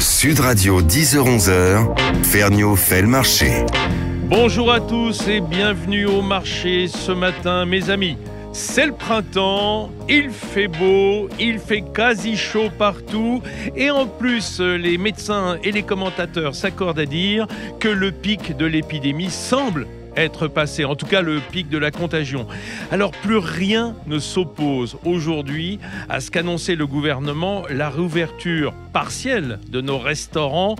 Sud Radio 10h-11h, Ferniaud fait le marché. Bonjour à tous et bienvenue au marché ce matin, mes amis. C'est le printemps, il fait beau, il fait quasi chaud partout et en plus les médecins et les commentateurs s'accordent à dire que le pic de l'épidémie semble être passé, en tout cas le pic de la contagion. Alors plus rien ne s'oppose aujourd'hui à ce qu'annonçait le gouvernement, la réouverture partielle de nos restaurants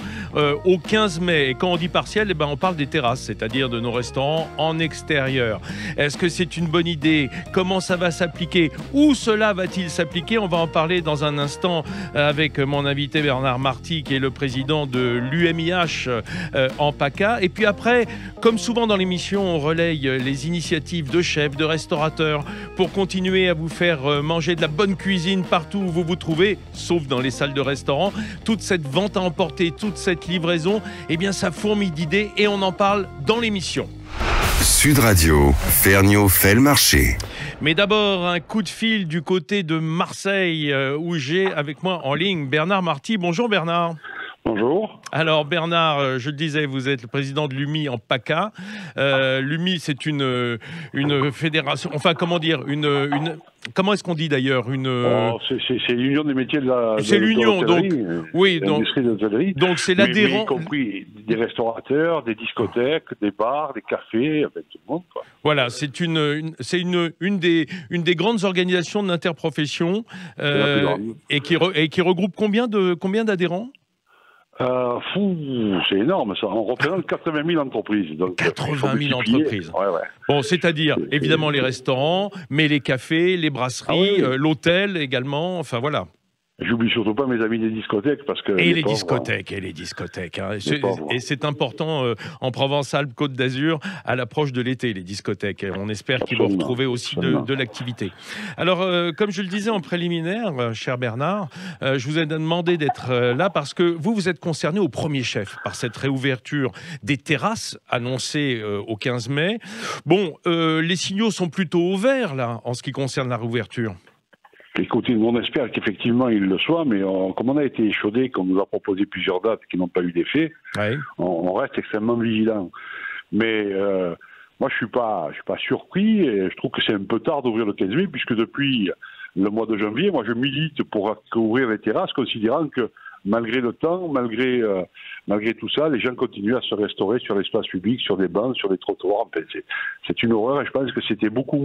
au 15 mai. Et quand on dit partielle, on parle des terrasses, c'est-à-dire de nos restaurants en extérieur. Est-ce que c'est une bonne idée? Comment ça va s'appliquer? Où cela va-t-il s'appliquer? On va en parler dans un instant avec mon invité Bernard Marty, qui est le président de l'UMIH en PACA. Et puis après, comme souvent dans l'émission, on relaye les initiatives de chefs, de restaurateurs pour continuer à vous faire manger de la bonne cuisine partout où vous vous trouvez, sauf dans les salles de restaurant. Toute cette vente à emporter, toute cette livraison, ça fourmille d'idées et on en parle dans l'émission. Sud Radio, Ferniaud fait le marché. Mais d'abord, un coup de fil du côté de Marseille où j'ai avec moi en ligne Bernard Marty. Bonjour Bernard. Bonjour. Alors Bernard, je le disais, vous êtes le président de l'UMI en PACA. L'UMI, c'est une fédération, enfin comment dire, comment est-ce qu'on dit d'ailleurs c'est l'union des métiers de la c'est l'union, donc oui, l'industrie de l'hôtellerie. Donc c'est l'adhérent, y compris des restaurateurs, des discothèques, des bars, des cafés, avec tout le monde, quoi. Voilà, c'est une des grandes organisations de l'interprofession et qui regroupe combien d'adhérents? C'est énorme ça. On représente 80 000 entreprises. Donc 80 000 entreprises. Ouais. Bon, c'est-à-dire évidemment les restaurants, mais les cafés, les brasseries, l'hôtel également. Enfin voilà. J'oublie surtout pas mes amis des discothèques parce que les discothèques. Et c'est important en Provence-Alpes-Côte d'Azur à l'approche de l'été, les discothèques. On espère qu'ils vont retrouver aussi de l'activité. Alors, comme je le disais en préliminaire, cher Bernard, je vous ai demandé d'être là parce que vous êtes concerné au premier chef par cette réouverture des terrasses annoncée au 15 mai. Bon, les signaux sont plutôt au vert là en ce qui concerne la réouverture. Écoutez, on espère qu'effectivement il le soit, mais comme on a été échaudé, qu'on nous a proposé plusieurs dates qui n'ont pas eu d'effet, on reste extrêmement vigilant. Mais moi, je suis pas surpris et je trouve que c'est un peu tard d'ouvrir le 15 mai, puisque depuis le mois de janvier, moi, je milite pour ouvrir les terrasses, considérant que malgré le temps, malgré tout ça, les gens continuent à se restaurer sur l'espace public, sur des bancs, sur des trottoirs. Enfin, c'est une horreur et je pense que c'était beaucoup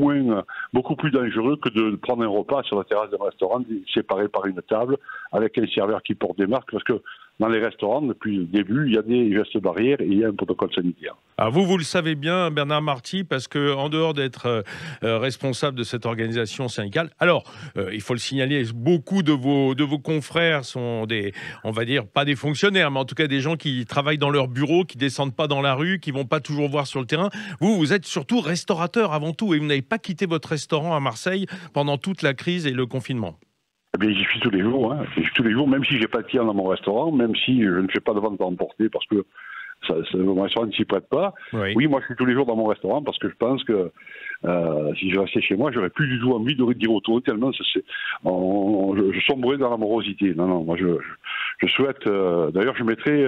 plus dangereux que de prendre un repas sur la terrasse d'un restaurant séparé par une table avec un serveur qui porte des masques, parce que dans les restaurants, depuis le début, il y a des gestes barrières et il y a un protocole sanitaire. Alors vous le savez bien, Bernard Marty, parce que en dehors d'être responsable de cette organisation syndicale, alors il faut le signaler, beaucoup de vos confrères sont on va dire pas des fonctionnaires, mais en tout cas des gens qui travaillent dans leur bureau, qui descendent pas dans la rue, qui vont pas toujours voir sur le terrain. Vous êtes surtout restaurateur avant tout, et vous n'avez pas quitté votre restaurant à Marseille pendant toute la crise et le confinement. Eh bien, j'y suis tous les jours. J'y suis tous les jours, même si j'ai pas de clients dans mon restaurant, même si je ne fais pas de vente à emporter parce que mon restaurant ne s'y prête pas. Oui, moi, je suis tous les jours dans mon restaurant parce que je pense que si je restais chez moi, j'aurais plus du tout envie de dire autour tellement je sombrerais dans la morosité. Non, moi, je souhaite. D'ailleurs, je mettrai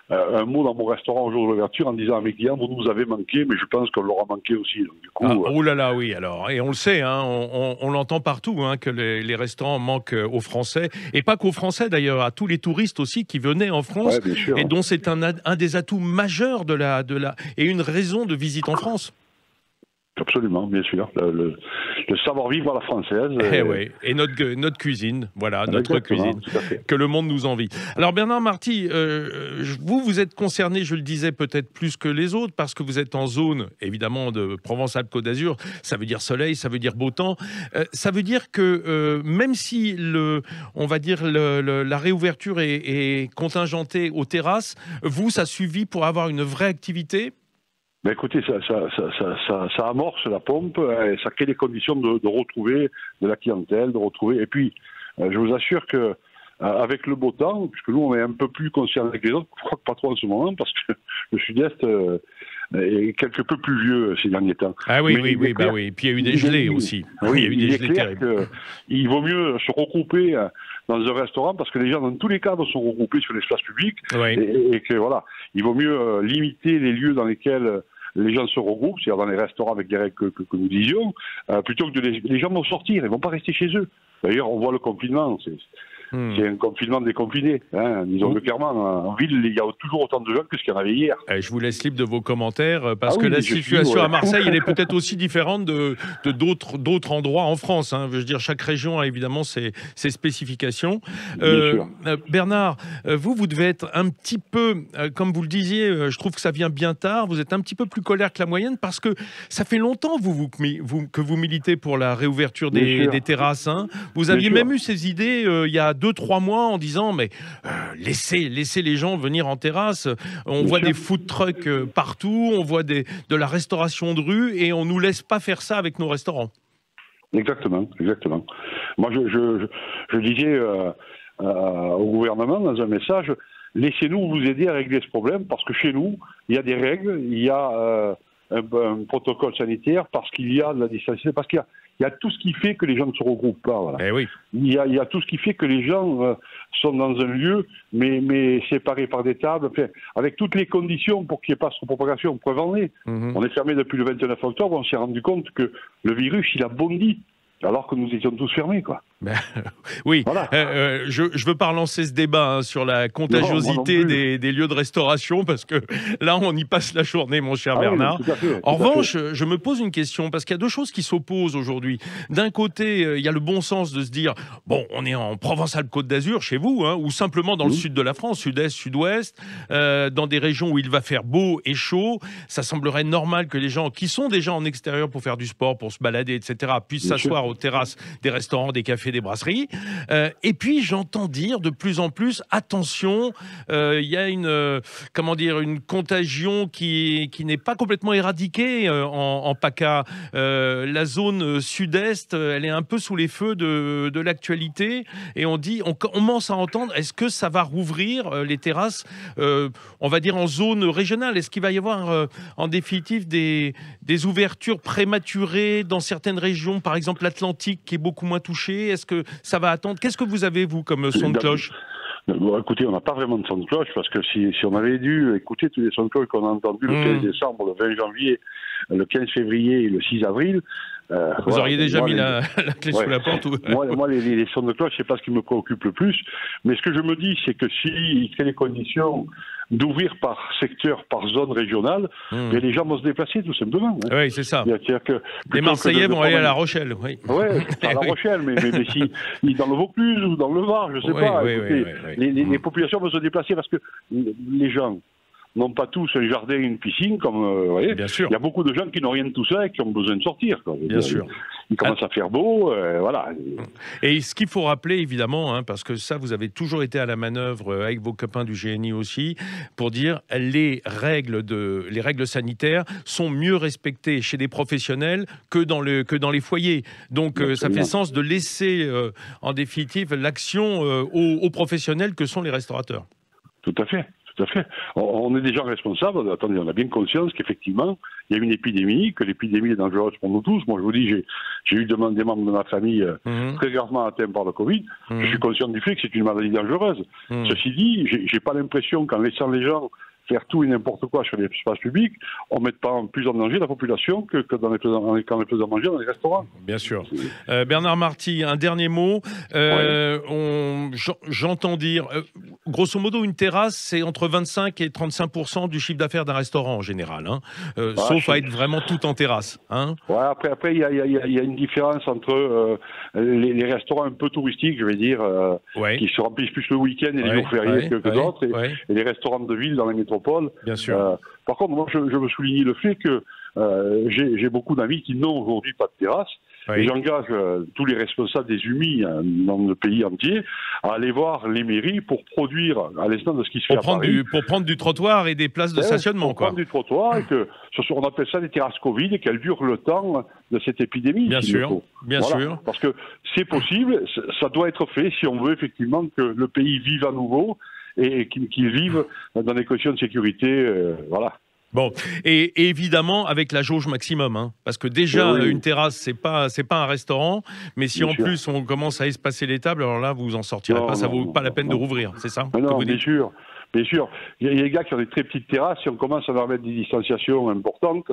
un mot dans mon restaurant au jour de l'ouverture en disant à mes clients, vous nous avez manqué, mais je pense qu'on leur a manqué aussi. Donc, du coup, oh là là, oui, alors, et on le sait, on l'entend partout, que les restaurants manquent aux Français, et pas qu'aux Français d'ailleurs, à tous les touristes aussi qui venaient en France, et dont c'est un des atouts majeurs et une raison de visite en France. Absolument, bien sûr. Le savoir-vivre à la française. Et notre cuisine, voilà, notre cuisine, que le monde nous envie. Alors Bernard Marty, vous êtes concerné, je le disais, peut-être plus que les autres, parce que vous êtes en zone, évidemment, de Provence-Alpes-Côte d'Azur. Ça veut dire soleil, ça veut dire beau temps. Ça veut dire que même si la réouverture est contingentée aux terrasses, ça suffit pour avoir une vraie activité? Ben écoutez, ça amorce la pompe, et ça crée les conditions de retrouver de la clientèle, et puis je vous assure que avec le beau temps, puisque nous on est un peu plus concernés que les autres, je crois que pas trop en ce moment, parce que le sud-est est quelque peu pluvieux ces derniers temps. Ah oui, oui. Et puis il y a eu des gelées aussi. Oui, il y a eu des gelées terribles. Il vaut mieux se regrouper dans un restaurant parce que les gens dans tous les cadres sont regroupés sur l'espace public Oui. et que voilà, il vaut mieux limiter les lieux dans lesquels les gens se regroupent, c'est-à-dire dans les restaurants avec des règles que nous disions, plutôt que les gens vont sortir, ils vont pas rester chez eux. D'ailleurs, on voit le confinement, c'est un confinement déconfiné. Hein. Disons-le clairement, en ville, il y a toujours autant de gens que ce qu'il y en avait hier. Je vous laisse libre de vos commentaires, parce que la situation à Marseille, elle est peut-être aussi différente de d'autres endroits en France. Hein. Je veux dire, chaque région a évidemment ses spécifications. Bernard, vous devez être un petit peu, comme vous le disiez, je trouve que ça vient bien tard, vous êtes un petit peu plus colère que la moyenne, parce que ça fait longtemps que vous militez pour la réouverture des terrasses. Hein. Vous aviez même eu ces idées il y a 2-3 mois en disant mais laissez les gens venir en terrasse. On voit des food trucks partout, on voit de la restauration de rue et on nous laisse pas faire ça avec nos restaurants. Exactement. Moi, je disais au gouvernement dans un message, laissez-nous vous aider à régler ce problème parce que chez nous, il y a des règles, il y a un protocole sanitaire, parce qu'il y a de la distanciation, parce qu'il y a tout ce qui fait que les gens ne se regroupent pas. Voilà. Eh oui. Il y a tout ce qui fait que les gens sont dans un lieu, mais séparés par des tables, enfin, avec toutes les conditions pour qu'il n'y ait pas de propagation. Preuve en est. On est fermé depuis le 29 octobre, on s'est rendu compte que le virus, il a bondi, alors que nous étions tous fermés, quoi. Oui, voilà. Je ne veux pas relancer ce débat sur la contagiosité des lieux de restauration, parce que là, on y passe la journée, mon cher Bernard. Oui, en revanche, je me pose une question, parce qu'il y a deux choses qui s'opposent aujourd'hui. D'un côté, il y a le bon sens de se dire, bon, on est en Provence-Alpes-Côte d'Azur, chez vous, hein, ou simplement dans le sud de la France, sud-est, sud-ouest, dans des régions où il va faire beau et chaud. Ça semblerait normal que les gens qui sont déjà en extérieur pour faire du sport, pour se balader, etc., puissent s'asseoir aux terrasses des restaurants, des cafés, des brasseries. Et puis j'entends dire de plus en plus, attention, il y a une contagion qui n'est pas complètement éradiquée en PACA. La zone sud-est, elle est un peu sous les feux de l'actualité, et on commence à entendre, est-ce que ça va rouvrir les terrasses, on va dire en zone régionale? Est-ce qu'il va y avoir en définitive des ouvertures prématurées dans certaines régions, par exemple l'Atlantique qui est beaucoup moins touchée? Est-ce que ça va attendre? Qu'est-ce que vous avez, vous, comme son de cloche? Bon, écoutez, on n'a pas vraiment de son de cloche, parce que si on avait dû écouter tous les sons de cloche qu'on a entendus le 15 décembre, le 20 janvier, le 15 février et le 6 avril... vous auriez déjà mis la clé sous la porte ou... Moi, les sons de cloche, c'est pas ce qui me préoccupe le plus. Mais ce que je me dis, c'est que s'il crée les conditions d'ouvrir par secteur, par zone régionale, les gens vont se déplacer tout simplement. Hein. Oui, c'est ça. Que, les Marseillais vont aller à La Rochelle. Oui, à La Rochelle, mais si dans le Vaucluse ou dans le Var, je sais pas. Les populations vont se déplacer parce que les gens n'ont pas tous un jardin et une piscine, comme vous voyez. Bien sûr. Il y a beaucoup de gens qui n'ont rien de tout ça et qui ont besoin de sortir. Quoi. Bien sûr. Il commence à faire beau, voilà. Et ce qu'il faut rappeler, évidemment, hein, parce que ça, vous avez toujours été à la manœuvre avec vos copains du GNI aussi, pour dire les règles sanitaires sont mieux respectées chez des professionnels que dans les foyers. Donc, ça fait sens de laisser, en définitive, l'action aux professionnels que sont les restaurateurs. Tout à fait. Tout à fait. On est déjà responsable. Attendez, on a bien conscience qu'effectivement, il y a une épidémie, que l'épidémie est dangereuse pour nous tous. Moi, je vous dis, j'ai eu des membres de ma famille très gravement atteints par le Covid. Je suis conscient du fait que c'est une maladie dangereuse. Ceci dit, j'ai pas l'impression qu'en laissant les gens faire tout et n'importe quoi sur les espaces publics, on ne met pas plus en danger la population que quand on les faisant manger dans les restaurants. Bien sûr. Bernard Marty, un dernier mot. J'entends dire, grosso modo, une terrasse, c'est entre 25 et 35% du chiffre d'affaires d'un restaurant en général, hein, sauf à être vraiment tout en terrasse. Hein. Ouais, après, il y a une différence entre les restaurants un peu touristiques, je vais dire, qui se remplissent plus le week-end et les jours fériés que d'autres, et les restaurants de ville dans les métropoles. Bien sûr. Par contre, moi, je veux souligner le fait que j'ai beaucoup d'amis qui n'ont aujourd'hui pas de terrasse. Et j'engage tous les responsables des UMI dans le pays entier à aller voir les mairies pour produire, à l'instant de ce qui se fait à Paris. Pour prendre du trottoir et des places de stationnement. Pour prendre du trottoir, et que on appelle ça des terrasses Covid, et qu'elles durent le temps de cette épidémie. Bien sûr, bien sûr. Parce que c'est possible, ça doit être fait si on veut effectivement que le pays vive à nouveau et qu'ils vivent dans des conditions de sécurité, voilà. Bon, et évidemment avec la jauge maximum, hein, parce que déjà une terrasse c'est pas un restaurant, mais si en plus on commence à espacer les tables, alors là vous en sortirez pas, ça vaut pas la peine de rouvrir, c'est ça? Non, bien sûr. Bien sûr, il y a des gars qui ont des très petites terrasses, si on commence à leur mettre des distanciations importantes,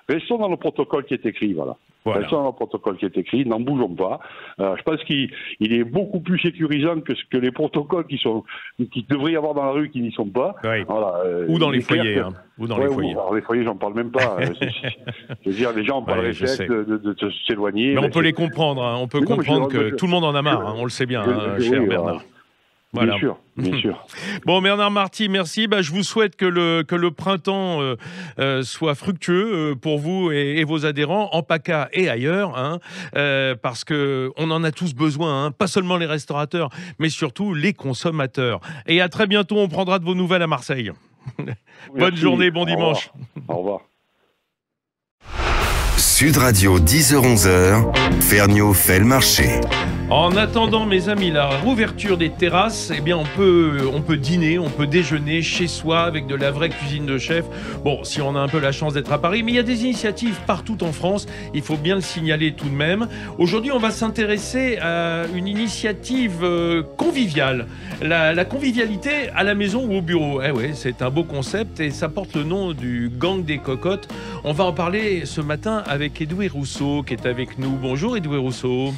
restons dans le protocole qui est écrit, voilà. Restons dans le protocole qui est écrit, n'en bougeons pas. Je pense qu'il est beaucoup plus sécurisant que les protocoles qui devraient y avoir dans la rue qui n'y sont pas. Oui. Voilà, ou dans les foyers. Ou dans les foyers. Alors les foyers, j'en parle même pas. Je veux dire, les gens ont pas le réflexe de s'éloigner. Mais on peut les comprendre, hein. On peut comprendre que tout le monde en a marre, hein. On le sait bien, cher Bernard. Voilà. Bien sûr. Bon, Bernard Marty, merci. Je vous souhaite que le printemps soit fructueux pour vous et vos adhérents, en PACA et ailleurs, hein, parce qu'on en a tous besoin, hein, pas seulement les restaurateurs, mais surtout les consommateurs. Et à très bientôt, on prendra de vos nouvelles à Marseille. Bonne journée, bon dimanche. Au revoir. Sud Radio, 10h-11h, Ferniaud fait le marché. En attendant, mes amis, la rouverture des terrasses, eh bien, on peut dîner, on peut déjeuner chez soi avec de la vraie cuisine de chef. Bon, si on a un peu la chance d'être à Paris, mais il y a des initiatives partout en France. Il faut bien le signaler tout de même. Aujourd'hui, on va s'intéresser à une initiative conviviale. La convivialité à la maison ou au bureau. Eh ouais, c'est un beau concept et ça porte le nom du Gang des Cocottes. On va en parler ce matin avec Edoui Rousseau qui est avec nous. Bonjour Edoui Rousseau.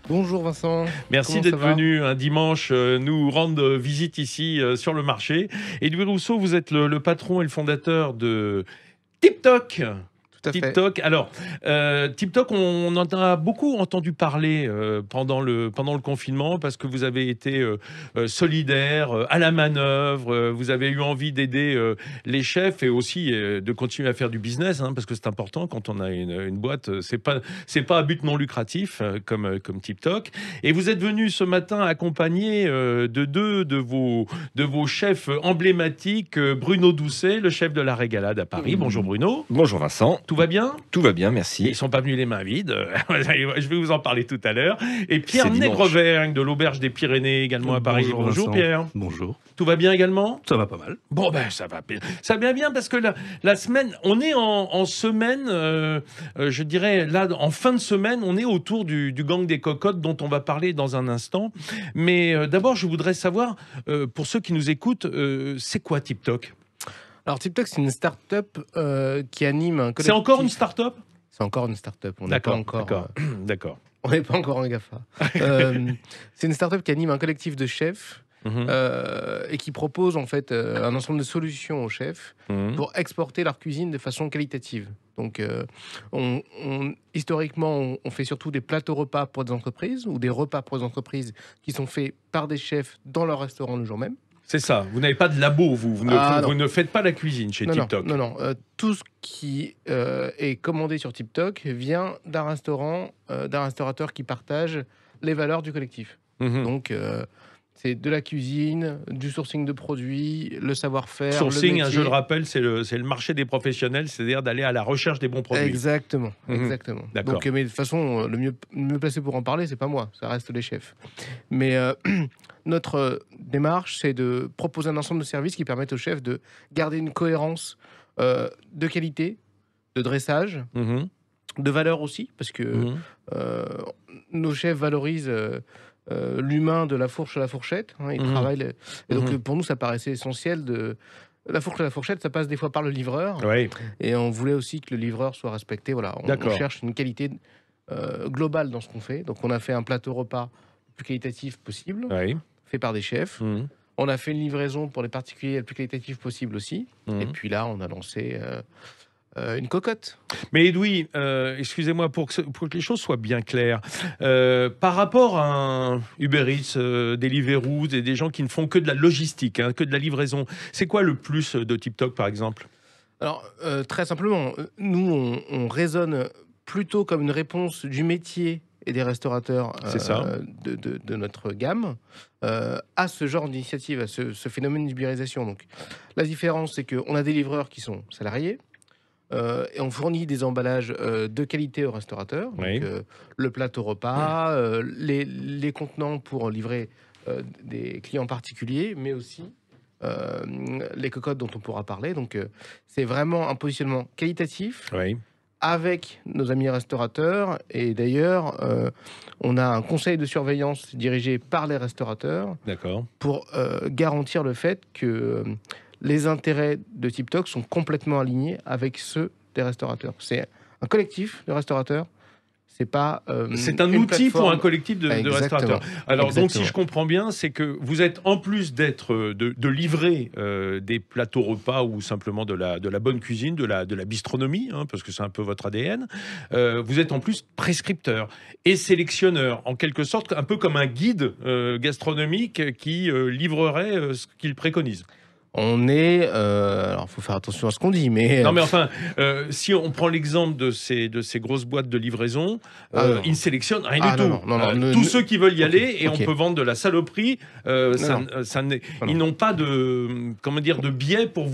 Bonjour Vincent. Merci d'être venu un dimanche nous rendre visite ici sur le marché. Edoui Rousseau, vous êtes le patron et le fondateur de TipTok. Tout à fait. TipTok. Alors, TipTok, on en a beaucoup entendu parler pendant le confinement parce que vous avez été solidaire, à la manœuvre, vous avez eu envie d'aider les chefs et aussi de continuer à faire du business, hein, parce que c'est important quand on a une boîte, c'est pas à but non lucratif comme TipTok. Et vous êtes venu ce matin accompagné de deux de vos chefs emblématiques, Bruno Doucet, le chef de la Régalade à Paris. Bonjour Bruno. Bonjour Vincent. Tout va bien ? Tout va bien, merci. Ils ne sont pas venus les mains vides. Je vais vous en parler tout à l'heure. Et Pierre Nègrevert de l'Auberge des Pyrénées, également à Paris. Bonjour Pierre. Bonjour. Tout va bien également ? Ça va pas mal. Bon, ça va bien. Ça va bien parce que la semaine, on est en semaine, je dirais, là, en fin de semaine, on est autour du Gang des Cocottes dont on va parler dans un instant. Mais d'abord, je voudrais savoir, pour ceux qui nous écoutent, c'est quoi TipTok ? Alors TipTok, c'est une start-up qui anime un collectif. C'est encore une start-up ? C'est encore une start-up. On n'est pas encore. D'accord. On n'est pas encore en GAFA. C'est une start-up qui anime un collectif de chefs et qui propose en fait un ensemble de solutions aux chefs pour exporter leur cuisine de façon qualitative. Donc, historiquement, on fait surtout des plateaux repas pour des entreprises ou des repas pour des entreprises qui sont faits par des chefs dans leur restaurant le jour même. C'est ça, vous n'avez pas de labo, vous ne faites pas la cuisine chez TipTok. Non. Tout ce qui est commandé sur TipTok vient d'un restaurateur qui partage les valeurs du collectif. Donc, c'est de la cuisine, du sourcing de produits, le savoir-faire. Sourcing, je le rappelle, c'est le marché des professionnels, c'est-à-dire d'aller à la recherche des bons produits. Exactement. D'accord. Donc, mais de toute façon, le mieux placé pour en parler, c'est pas moi, ça reste les chefs. Mais notre démarche, c'est de proposer un ensemble de services qui permettent aux chefs de garder une cohérence de qualité, de dressage, de valeur aussi, parce que nos chefs valorisent l'humain de la fourche à la fourchette. Hein, ils travaillent. Et donc, pour nous, ça paraissait essentiel de. La fourche à la fourchette, ça passe des fois par le livreur. Oui. Et on voulait aussi que le livreur soit respecté. Voilà, on cherche une qualité globale dans ce qu'on fait. Donc, on a fait un plateau repas le plus qualitatif possible, fait par des chefs. On a fait une livraison pour les particuliers le plus qualitatif possible aussi. Et puis là, on a lancé une cocotte. Mais Edoui, excusez-moi, pour que les choses soient bien claires, par rapport à un Uber Eats, Deliveroo, des gens qui ne font que de la logistique, que de la livraison, c'est quoi le plus de TipTok, par exemple ? Alors, très simplement, nous, on raisonne plutôt comme une réponse du métier et des restaurateurs de notre gamme à ce genre d'initiative, à ce phénomène d'ubérisation. Donc, la différence, c'est qu'on a des livreurs qui sont salariés, et on fournit des emballages de qualité aux restaurateurs, donc, le plateau repas, les contenants pour livrer des clients particuliers, mais aussi les cocottes dont on pourra parler. Donc, c'est vraiment un positionnement qualitatif. Oui. Avec nos amis restaurateurs. Et d'ailleurs, on a un conseil de surveillance dirigé par les restaurateurs pour garantir le fait que les intérêts de TipTok sont complètement alignés avec ceux des restaurateurs. C'est un collectif de restaurateurs. C'est pas. C'est un outil plateforme. Pour un collectif de restaurateurs. Alors, donc, si je comprends bien, c'est que vous êtes, en plus d'être de livrer des plateaux repas ou simplement de la bonne cuisine, de la bistronomie, hein, parce que c'est un peu votre ADN, vous êtes en plus prescripteur et sélectionneur, en quelque sorte, un peu comme un guide gastronomique qui livrerait ce qu'il préconise. On est... alors, il faut faire attention à ce qu'on dit, mais... Non, mais enfin, si on prend l'exemple de ces grosses boîtes de livraison, ils ne sélectionnent rien du tout. Tous ceux qui veulent y aller, et on peut vendre de la saloperie, ils n'ont pas de biais pour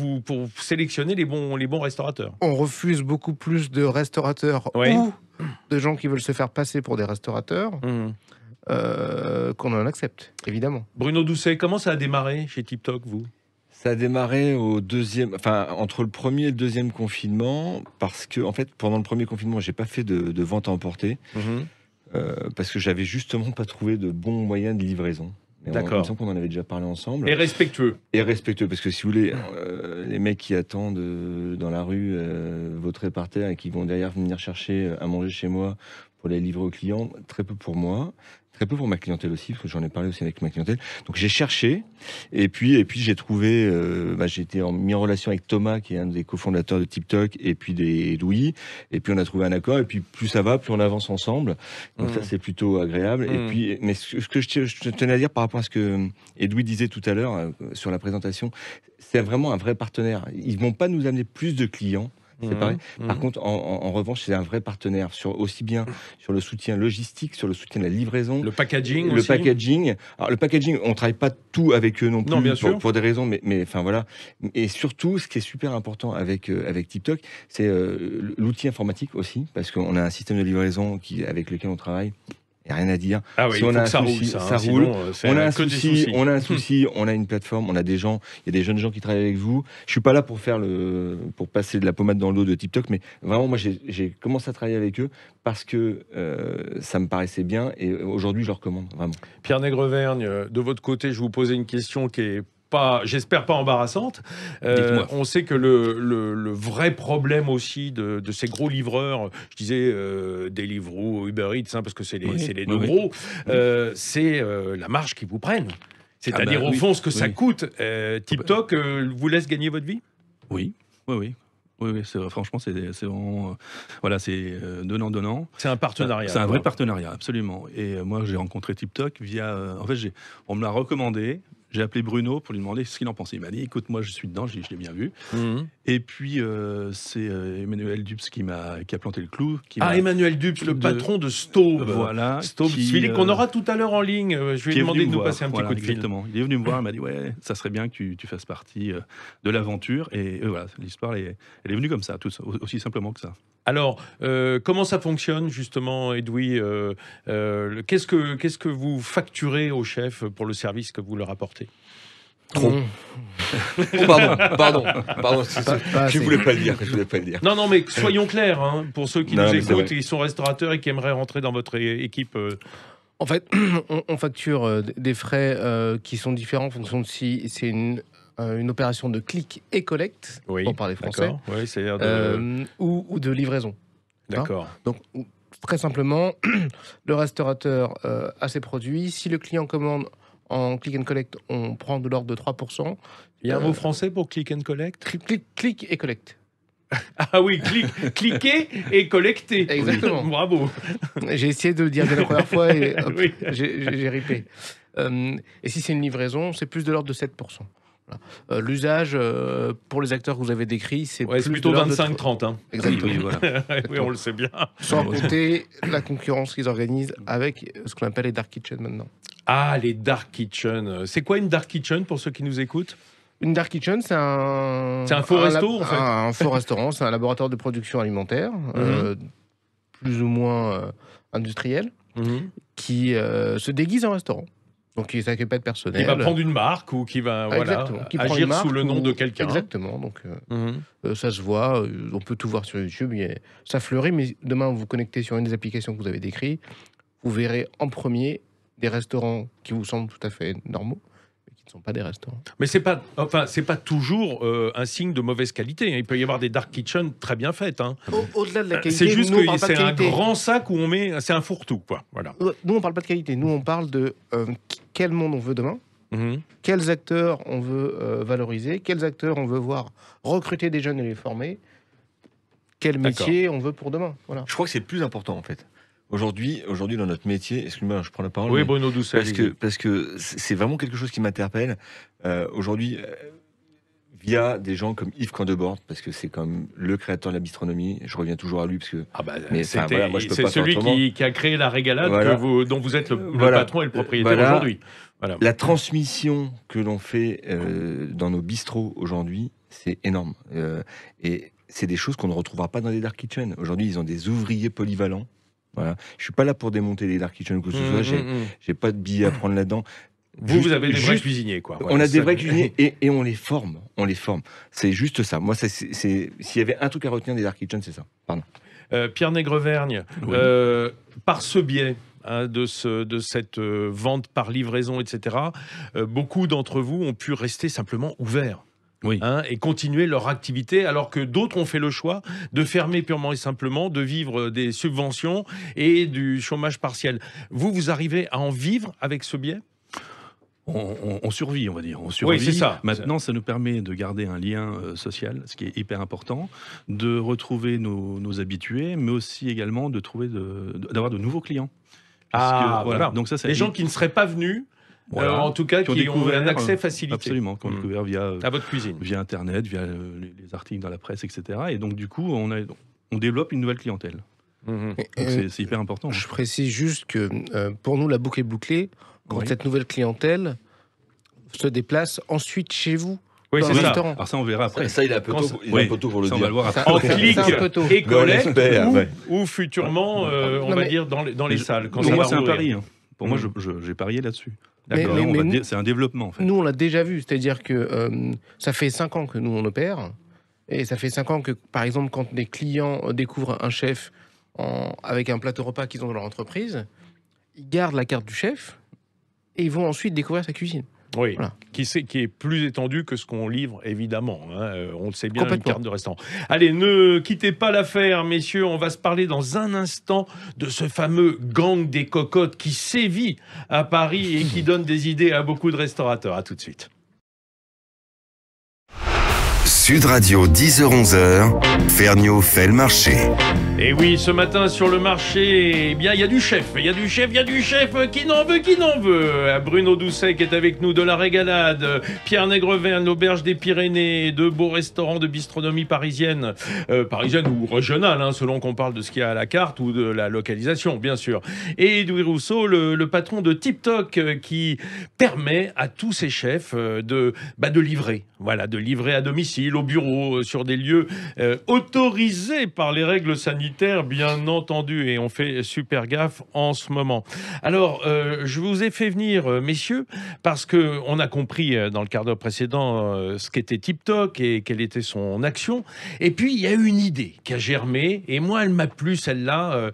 sélectionner les bons restaurateurs. On refuse beaucoup plus de restaurateurs ou de gens qui veulent se faire passer pour des restaurateurs qu'on en accepte, évidemment. Bruno Doucet, comment ça a démarré chez TipTok, vous ? Ça a démarré entre le premier et le deuxième confinement, parce que, en fait, pendant le premier confinement, j'ai pas fait de vente à emporter, parce que j'avais justement pas trouvé de bons moyens de livraison. D'accord. Il me semble qu'on en avait déjà parlé ensemble. Et respectueux. Parce que si vous voulez, les mecs qui attendent dans la rue votre répartiteur et qui vont derrière venir chercher à manger chez moi pour les livrer aux clients, très peu pour moi. Très peu pour ma clientèle aussi, parce que j'en ai parlé aussi avec ma clientèle. Donc j'ai cherché, et puis j'ai trouvé, j'ai été mis en relation avec Thomas, qui est un des cofondateurs de TipTok, et puis Louis, et puis on a trouvé un accord, et puis plus ça va, plus on avance ensemble. Donc ça, c'est plutôt agréable. Et puis, mais ce que je tenais à dire par rapport à ce que Edoui disait tout à l'heure sur la présentation, c'est vraiment un vrai partenaire. Ils vont pas nous amener plus de clients. C'est pareil. Par contre, en revanche, c'est un vrai partenaire, aussi bien sur le soutien logistique, sur le soutien de la livraison, le packaging. Alors, le packaging, on travaille pas tout avec eux non plus, bien sûr. Pour des raisons, mais enfin voilà. Et surtout, ce qui est super important avec TipTok, c'est l'outil informatique aussi, parce qu'on a un système de livraison avec lequel on travaille. Il n'y a rien à dire. Ah oui, si on a un souci, ça roule. On a un souci, on a une plateforme, on a des gens, il y a des jeunes gens qui travaillent avec vous. Je suis pas là pour passer de la pommade dans le dos de TipTok, mais vraiment, moi, j'ai commencé à travailler avec eux parce que ça me paraissait bien et aujourd'hui, je leur recommande, vraiment. Pierre Nègrevergne, de votre côté, je vous posais une question qui est j'espère pas embarrassante. On sait que le vrai problème aussi de ces gros livreurs, je disais Deliveroo, Uber Eats, parce que c'est les deux gros, c'est la marge qu'ils vous prennent. C'est-à-dire, au fond, ce que ça coûte. TipTok vous laisse gagner votre vie ? Oui. Franchement, c'est vraiment... c'est donnant-donnant. C'est un partenariat. C'est un vrai partenariat, absolument. Et moi, j'ai rencontré TipTok via... on me l'a recommandé. J'ai appelé Bruno pour lui demander ce qu'il en pensait. Il m'a dit, écoute, moi je suis dedans, je l'ai bien vu. Et puis c'est Emmanuel Dupes qui a planté le clou. Emmanuel Dupes, le patron de Staub. Voilà. Staub, celui qu'on aura tout à l'heure en ligne. Je lui ai demandé de nous passer un petit coup de fil. Exactement. Il est venu me voir, il m'a dit, ça serait bien que tu fasses partie de l'aventure. Et voilà, l'histoire, elle est venue comme ça, aussi simplement que ça. Alors, comment ça fonctionne justement, Edoui qu'est-ce que vous facturez au chef pour le service que vous leur apportez ? Trop. Pardon. Je voulais pas le dire. Non, mais soyons clairs, pour ceux qui nous écoutent, qui sont restaurateurs et qui aimeraient rentrer dans votre équipe. En fait, on facture des frais qui sont différents en fonction de si c'est une opération de click et collect, pour parler français, ou de livraison. D'accord. Donc, très simplement, le restaurateur a ses produits. Si le client commande en click and collect, on prend de l'ordre de 3%. Il y a un mot français pour click and collect ? Click et collect. Ah oui, cliquer et collecter. Exactement. Oui. Bravo. J'ai essayé de le dire dès la première fois et j'ai ripé. Et si c'est une livraison, c'est plus de l'ordre de 7%. Voilà. L'usage pour les acteurs que vous avez décrits, c'est plutôt 25-30. Exactement. Oui, on le sait bien. Sans compter la concurrence qu'ils organisent avec ce qu'on appelle les dark kitchens maintenant. Ah, les dark kitchens. C'est quoi une dark kitchen pour ceux qui nous écoutent ? Une dark kitchen, c'est un faux resto, en fait. Un faux restaurant, c'est un laboratoire de production alimentaire, plus ou moins industriel, qui se déguise en restaurant. Donc, ça ne peut être personnel. Qui va prendre une marque ou qui va agir sous le nom de quelqu'un. Exactement. Donc, ça se voit. On peut tout voir sur YouTube. Ça fleurit, mais demain, vous vous connectez sur une des applications que vous avez décrites. Vous verrez en premier des restaurants qui vous semblent tout à fait normaux, mais qui ne sont pas des restaurants. Mais c'est pas toujours un signe de mauvaise qualité. Il peut y avoir des dark kitchens très bien faites. Au-delà de la qualité, c'est juste que c'est un grand sac où on met, c'est un fourre-tout, quoi. Voilà. Nous, on parle pas de qualité. Nous, on parle de quel monde on veut demain. Quels acteurs on veut valoriser, quels acteurs on veut voir recruter des jeunes et les former, quel métier on veut pour demain. Voilà. Je crois que c'est le plus important, en fait. Aujourd'hui, dans notre métier, excuse-moi, je prends la parole. Oui, Bruno Doucet. Parce que c'est vraiment quelque chose qui m'interpelle. Aujourd'hui, via des gens comme Yves Candebord, parce que c'est comme le créateur de la bistronomie. Je reviens toujours à lui parce que. C'est celui qui a créé la régalade dont vous êtes le patron et le propriétaire aujourd'hui. Voilà. La transmission que l'on fait dans nos bistrots aujourd'hui, c'est énorme. Et c'est des choses qu'on ne retrouvera pas dans les dark kitchens. Aujourd'hui, ils ont des ouvriers polyvalents. Voilà. Je suis pas là pour démonter les dark kitchens ou quoi que ce soit. J'ai pas de billets à prendre là-dedans. Vous avez des vrais cuisiniers, quoi. On a des vrais cuisiniers et on les forme. C'est juste ça. Moi, s'il y avait un truc à retenir des dark kitchens, c'est ça. Pardon. Pierre Nègrevergne, par ce biais de cette vente par livraison, etc., beaucoup d'entre vous ont pu rester simplement ouverts. Et continuer leur activité, alors que d'autres ont fait le choix de fermer purement et simplement, de vivre des subventions et du chômage partiel. Vous arrivez à en vivre avec ce biais ? On survit, on va dire. On survit. Oui, c'est ça. Maintenant, ça nous permet de garder un lien social, ce qui est hyper important, de retrouver nos habitués, mais aussi également d'avoir de nouveaux clients. Voilà. Donc ça, les gens qui ne seraient pas venus, en tout cas, qui ont un accès facilité. Absolument, qui ont découvert à votre cuisine, via Internet, via les articles dans la presse, etc. Et donc, du coup, on développe une nouvelle clientèle. C'est hyper important. Je précise juste que pour nous, la boucle est bouclée quand cette nouvelle clientèle se déplace ensuite chez vous. Oui, c'est ça. Restaurant. Alors ça, on verra après. Ça, il est un peu tôt pour le dire. On va le voir après. En clic et collecte ou futurement, on va dire, dans les salles. Pour moi, c'est un pari. Pour moi, j'ai parié là-dessus. C'est un développement, en fait. Nous, on l'a déjà vu. C'est-à-dire que ça fait 5 ans que nous, on opère. Et ça fait 5 ans que, par exemple, quand des clients découvrent un chef avec un plateau repas qu'ils ont dans leur entreprise, ils gardent la carte du chef et ils vont ensuite découvrir sa cuisine. Oui, voilà. qui est plus étendu que ce qu'on livre, évidemment. On le sait bien, une carte de restaurant. Allez, ne quittez pas l'affaire, messieurs. On va se parler dans un instant de ce fameux gang des cocottes qui sévit à Paris et qui donne des idées à beaucoup de restaurateurs. À tout de suite. Sud Radio, 10h-11h, Ferniaud fait le marché. Et oui, ce matin sur le marché, eh bien, il y a du chef qui n'en veut. Bruno Doucet qui est avec nous de la Régalade, Pierre Nègrevergne, l'Auberge des Pyrénées, de beaux restaurants de bistronomie parisienne ou régionale, selon qu'on parle de ce qu'il y a à la carte ou de la localisation, bien sûr. Et Edoui Rousseau, le patron de TipTok, qui permet à tous ces chefs de livrer. Voilà, de livrer à domicile, au bureau, sur des lieux autorisés par les règles sanitaires, bien entendu, et on fait super gaffe en ce moment. Alors, je vous ai fait venir, messieurs, parce qu'on a compris dans le quart d'heure précédent ce qu'était TipTok et quelle était son action. Et puis, il y a eu une idée qui a germé, et moi, elle m'a plu, celle-là,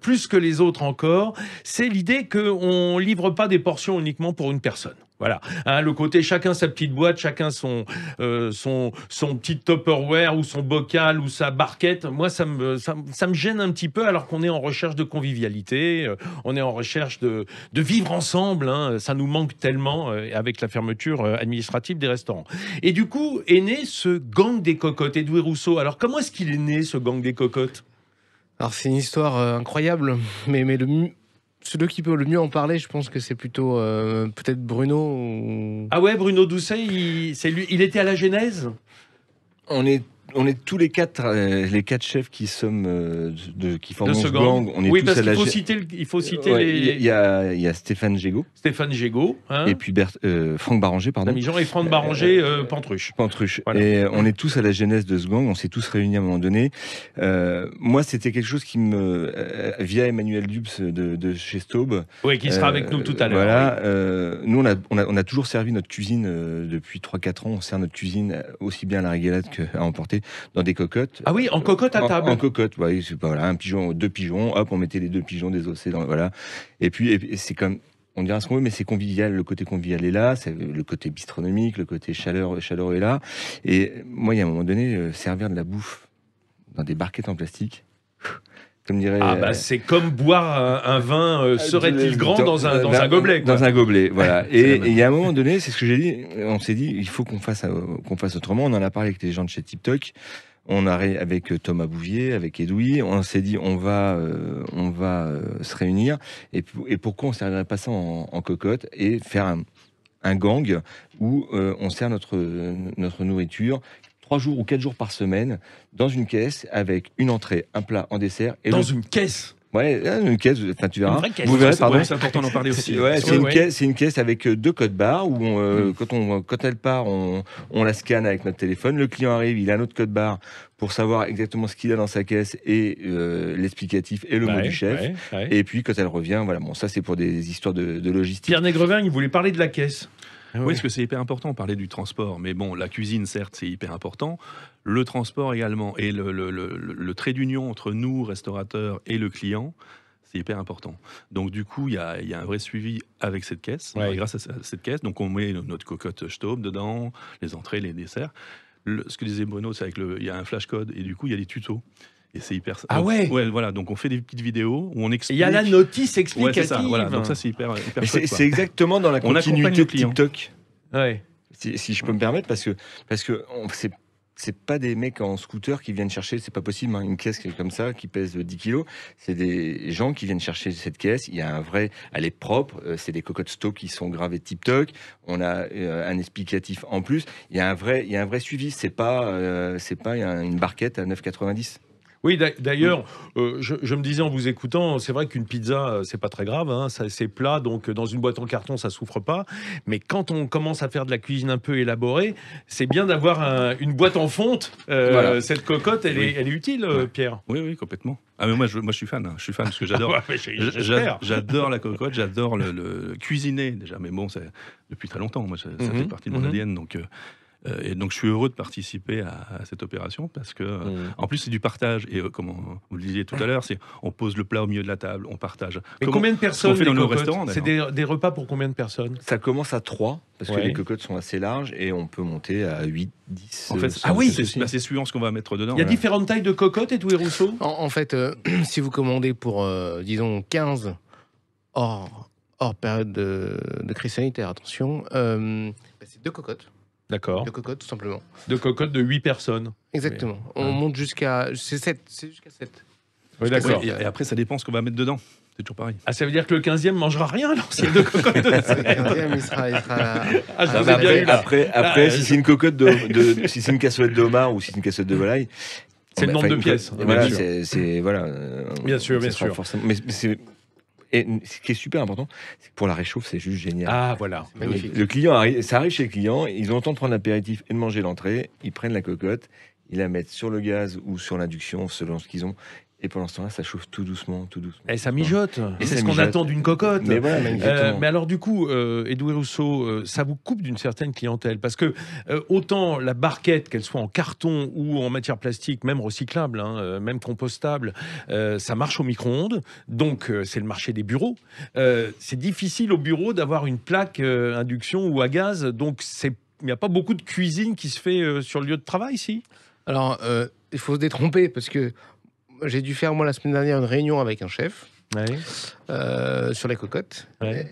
plus que les autres encore. C'est l'idée qu'on ne livre pas des portions uniquement pour une personne. Voilà, le côté chacun sa petite boîte, chacun son petit Tupperware ou son bocal ou sa barquette. Moi, ça me gêne un petit peu, alors qu'on est en recherche de convivialité, on est en recherche de vivre ensemble. Ça nous manque tellement avec la fermeture administrative des restaurants. Et du coup, est né ce gang des cocottes. Edoui Rousseau, alors comment est-ce qu'il est né, ce gang des cocottes ? Alors, c'est une histoire incroyable, mais celui qui peut le mieux en parler, je pense que c'est plutôt peut-être Bruno. Ah ouais, Bruno Doucet, c'est lui. Il était à la genèse. On on est tous les quatre chefs qui sommes qui forment ce gang. On est oui, tous parce à qu'il faut citer ouais, les. Il y a Stéphane Gégaud. Stéphane Gégaud. Hein, et puis Franck Baranger, pardon. Jean et Franck Baranger, Pantruche. Voilà. Et on est tous à la genèse de ce gang. On s'est tous réunis à un moment donné. Moi, c'était quelque chose qui via Emmanuel Dubs de chez Staub. Oui, qui sera avec nous tout à l'heure. Voilà. Oui. Nous, on a toujours servi notre cuisine depuis 3-4 ans. On sert notre cuisine aussi bien à la régalade qu'à emporter dans des cocottes. Ah oui, en cocotte à table. En cocotte, oui. Voilà, un pigeon, 2 pigeons. Hop, on mettait les 2 pigeons désossés dans voilà. Et puis c'est comme on dira ce qu'on veut, mais c'est convivial. Le côté convivial est là, c'est le côté bistronomique, le côté chaleur est là. Et moi, il y a un moment donné, servir de la bouffe dans des barquettes en plastique. Comme dirait, c'est comme boire un vin serait-il grand dans un gobelet. Quoi. Dans un gobelet, voilà. Et il y a un moment donné, c'est ce que j'ai dit, on s'est dit, il faut qu'on fasse autrement. On en a parlé avec les gens de chez TipTok. On a avec Thomas Bouvier, avec Edoui, on s'est dit on va se réunir et pourquoi on ne servirait pas ça en cocotte et faire un gang où on sert notre nourriture 3 jours ou 4 jours par semaine dans une caisse avec une entrée, un plat, un dessert. Et une caisse. Ouais, une caisse, enfin tu verras. Vous verrez, pardon. C'est important d'en parler aussi. Ouais, c'est une caisse avec 2 codes barres où quand elle part, on la scanne avec notre téléphone. Le client arrive, il a notre code barre pour savoir exactement ce qu'il a dans sa caisse et l'explicatif et le mot du chef. Et puis quand elle revient, voilà. Bon, ça c'est pour des histoires de logistique. Pierre Négrevin, il voulait parler de la caisse. Oui, parce que c'est hyper important, on parlait du transport. Mais bon, la cuisine, certes, c'est hyper important. Le transport également. Et le trait d'union entre nous, restaurateurs, et le client, c'est hyper important. Donc du coup, il y a un vrai suivi avec cette caisse, grâce à cette caisse. Donc on met notre cocotte Staub dedans, les entrées, les desserts. Ce que disait Bruno, c'est il y a un flash code, et du coup, il y a des tutos. Et c'est hyper. Ah ouais. Ouais, voilà. Donc on fait des petites vidéos où on explique. Il y a la notice explicative. Ouais, c'est ça. Voilà. Donc ça c'est hyper chouette. C'est exactement dans la continuité de TikTok. Ouais. Si je peux me permettre, parce que c'est pas des mecs en scooter qui viennent chercher, c'est pas possible, hein, une caisse comme ça qui pèse 10 kilos. C'est des gens qui viennent chercher cette caisse. Il y a elle est propre. C'est des cocottes Staub qui sont gravées TikTok. On a un explicatif en plus. Il y a un vrai suivi. C'est pas une barquette à 9,90. Oui, d'ailleurs, je me disais en vous écoutant, c'est vrai qu'une pizza, c'est pas très grave, hein, c'est plat, donc dans une boîte en carton, ça souffre pas. Mais quand on commence à faire de la cuisine un peu élaborée, c'est bien d'avoir une boîte en fonte. Voilà. Cette cocotte, elle est utile, Pierre. Oui, complètement. Ah mais moi je suis fan. Je suis fan parce que j'adore. J'adore la cocotte, j'adore le cuisiner déjà. Mais bon, c'est depuis très longtemps. Moi, ça fait partie de mon ADN, donc. Et donc je suis heureux de participer à cette opération parce que en plus c'est du partage et comme vous le disiez tout à l'heure, on pose le plat au milieu de la table, on partage. Et combien de personnes on fait dans nos restaurants? C'est des repas pour combien de personnes? Ça commence à 3 parce que les cocottes sont assez larges et on peut monter à 8, 10. En fait, c'est suivant ce qu'on va mettre dedans. Il y a différentes tailles de cocottes, Edoui Rousseau. En fait, si vous commandez pour disons 15 hors période de crise sanitaire, attention, c'est 2 cocottes. D'accord. 2 cocottes, tout simplement. 2 cocottes de 8 personnes. Exactement. On monte jusqu'à 7. C'est jusqu'à 7. Oui, d'accord. Et après, ça dépend ce qu'on va mettre dedans. C'est toujours pareil. Ah, ça veut dire que le 15e mangera rien alors s'il y a 2 cocottes de 7. Le 15e, il sera après, si c'est une cocotte si c'est une cassolette de homard ou si c'est une cassolette de volaille. C'est le nombre de pièces. Voilà, Bien sûr. Mais c'est. Et ce qui est super important, c'est que pour la réchauffe, c'est juste génial. Ah, voilà. Magnifique. Le client arrive, ça arrive chez le client, ils ont le temps de prendre l'apéritif et de manger l'entrée, ils prennent la cocotte, ils la mettent sur le gaz ou sur l'induction, selon ce qu'ils ont. Et pendant ce temps-là, ça chauffe tout doucement. Et ça mijote. Et c'est ce qu'on attend d'une cocotte. Mais voilà, mais alors du coup, Edoui Rousseau, ça vous coupe d'une certaine clientèle. Parce que autant la barquette, qu'elle soit en carton ou en matière plastique, même recyclable, hein, même compostable, ça marche au micro-ondes. Donc c'est le marché des bureaux. C'est difficile au bureau d'avoir une plaque induction ou à gaz. Donc il n'y a pas beaucoup de cuisine qui se fait sur le lieu de travail ici. Alors, il faut se détromper parce que j'ai dû faire, moi, la semaine dernière, une réunion avec un chef sur les cocottes.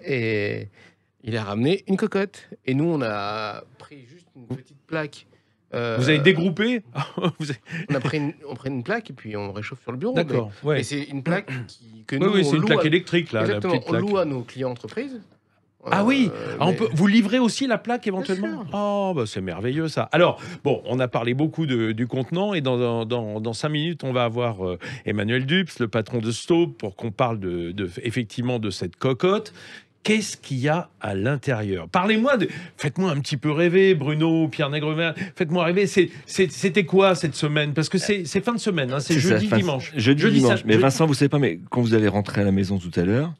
Et il a ramené une cocotte. Et nous, on a pris juste une petite plaque. Vous avez dégroupé On a pris une plaque et puis on réchauffe sur le bureau. D'accord. Et c'est une plaque que nous, c'est une plaque électrique, là. Exactement. La petite plaque. On loue à nos clients entreprises. Ah oui, vous livrez aussi la plaque éventuellement. Oh, bah c'est merveilleux ça. Alors, bon, on a parlé beaucoup du contenant et dans 5 minutes, on va avoir Emmanuel Dupes, le patron de Staub, pour qu'on parle effectivement de cette cocotte. Qu'est-ce qu'il y a à l'intérieur? Parlez-moi, faites-moi un petit peu rêver, Bruno, Pierre Négrevin, faites-moi rêver. C'était quoi cette semaine? Parce que c'est fin de semaine, hein, c'est jeudi, dimanche. Jeudi, dimanche. Mais Vincent, vous savez pas, mais quand vous allez rentrer à la maison tout à l'heure,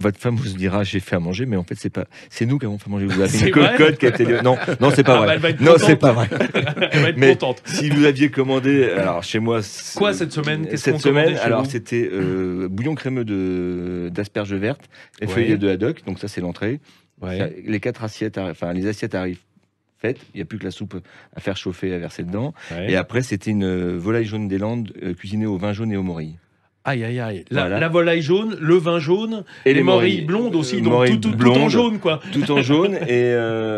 votre femme vous dira j'ai fait à manger, mais en fait c'est nous qui avons fait à manger. Vous avez une cocotte qui a été non c'est pas vrai. Bah, non c'est pas vrai. Elle va être mais contente. Si vous aviez commandé, alors chez moi quoi cette semaine? Cette semaine, alors c'était bouillon crémeux d'asperges vertes et feuillets de haddock. Donc ça c'est l'entrée. Ouais. Les 4 assiettes, enfin les assiettes arrivent faites. Il n'y a plus que la soupe à faire chauffer, à verser dedans. Ouais. Et après c'était une volaille jaune des Landes cuisinée au vin jaune et aux morilles. Aïe, aïe, aïe. La volaille jaune, le vin jaune, et les morilles blondes aussi, donc tout en jaune, quoi. Tout en jaune, et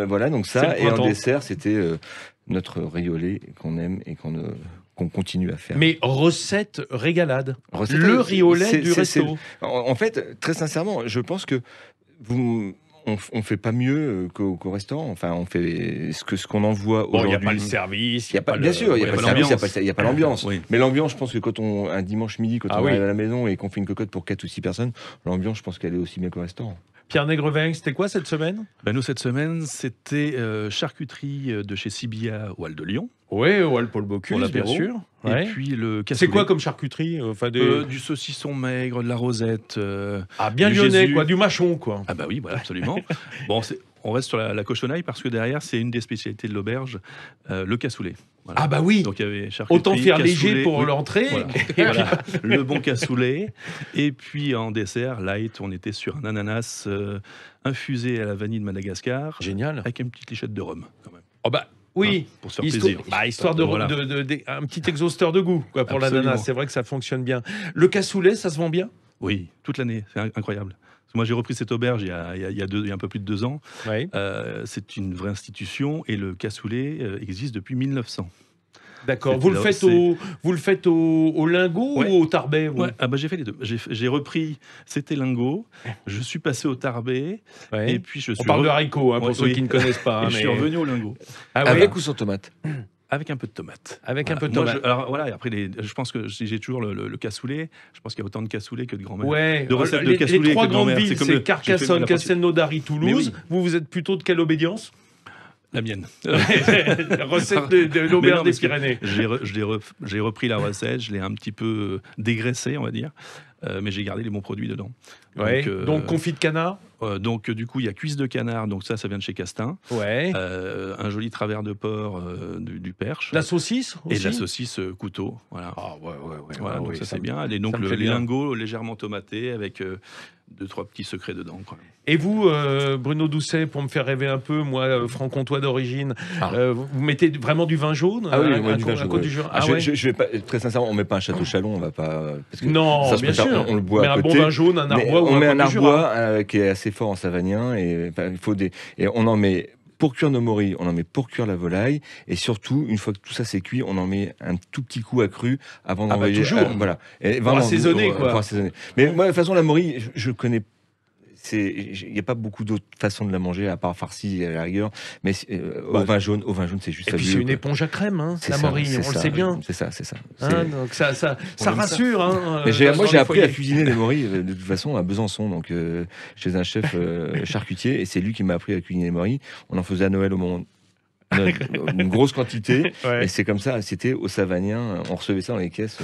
voilà, donc ça. Et en dessert, c'était notre riolet qu'on aime et qu'on continue à faire. Mais recette régalade. Le riolet du resto. En fait, très sincèrement, je pense que on fait pas mieux qu'au restaurant. Enfin, on fait ce qu'on envoie aujourd'hui. Il n'y a pas le service. Bien sûr, il n'y a pas le service, il n'y a pas l'ambiance. Oui. Mais l'ambiance, je pense que quand un dimanche midi, quand on arrive à la maison et qu'on fait une cocotte pour 4 ou 6 personnes, l'ambiance, je pense qu'elle est aussi bien qu'au restaurant. Pierre Négrevin, c'était quoi cette semaine? Nous, cette semaine, c'était charcuterie de chez Sibia au Hall de Lyon. Oui, au Hall Paul Bocuse, bien sûr. Et puis le cassoulet. C'est quoi comme charcuterie? Du saucisson maigre, de la rosette. Bien lyonnais, quoi, du machon, quoi. Ah bah oui, voilà, absolument. Bon, on reste sur la cochonaille parce que derrière, c'est une des spécialités de l'auberge, le cassoulet. Voilà. Ah bah oui. Donc il y avait charcuterie, autant faire léger pour l'entrée. Voilà. Le bon cassoulet. Et puis en dessert, light, on était sur un ananas infusé à la vanille de Madagascar. Génial. Avec une petite lichette de rhum, quand même. Oh bah oui, pour se faire plaisir. Histoire un petit exhausteur de goût quoi, pour l'ananas. C'est vrai que ça fonctionne bien. Le cassoulet, ça se vend bien? Oui, toute l'année. C'est incroyable. Moi, j'ai repris cette auberge il y a un peu plus de 2 ans. Oui. C'est une vraie institution et le cassoulet existe depuis 1900. D'accord. Vous le faites au lingot ou au tarbet j'ai fait les deux. J'ai repris, c'était lingot. Je suis passé au tarbet. Et puis je suis. On parle de haricots pour ceux qui ne connaissent pas. Je suis revenu au lingot. Avec ou sans tomate? Avec un peu de tomate. Avec un peu de tomate. Alors voilà, et après, je pense que si j'ai toujours le cassoulet, je pense qu'il y a autant de cassoulet que de grand-mère. Ouais, de recettes de cassoulet les 3 grandes villes, c'est Carcassonne, Castelnaudary, Toulouse. Oui. Vous êtes plutôt de quelle obédience? La mienne. La recette de l'auberge des Pyrénées. J'ai repris la recette, je l'ai un petit peu dégraissée, on va dire. Mais j'ai gardé les bons produits dedans. Donc confit de canard. Donc du coup il y a cuisse de canard, donc ça vient de chez Castin. Ouais. Un joli travers de porc du Perche. La saucisse aussi. Et la saucisse couteau. Voilà. Ah ouais. Voilà, donc ça c'est bien. Et donc les lingots légèrement tomatés avec 2-3 petits secrets dedans, quoi. Et vous, Bruno Doucet, pour me faire rêver un peu, moi, franc-comtois d'origine, vous mettez vraiment du vin jaune? Ah oui, du vin jaune. Je vais pas, très sincèrement, on met pas un château Chalon, on va pas. Parce que non, ça, bien sûr. On le boit mais à côté. Un bon vin jaune, un Arbois. On met un Arbois qui est assez fort en savagnin et il faut et on en met. Pour cuire nos morilles, on en met pour cuire la volaille. Et surtout, une fois que tout ça c'est cuit, on en met un tout petit coup accru avant d'envoyer. Toujours. Voilà. Et pour assaisonner, quoi. Pour assaisonner. Mais moi, de toute façon, la morille, je connais. Il n'y a pas beaucoup d'autres façons de la manger à part farcie à la rigueur, mais au vin jaune, c'est juste. Et puis c'est une éponge à crème, la morille, on le sait bien. C'est ça. Donc ça rassure. Moi j'ai appris à cuisiner les morilles de toute façon à Besançon, donc chez un chef charcutier, et c'est lui qui m'a appris à cuisiner les morilles. On en faisait à Noël au moment. Une grosse quantité, et c'est comme ça. C'était au Savagnin, on recevait ça dans les caisses.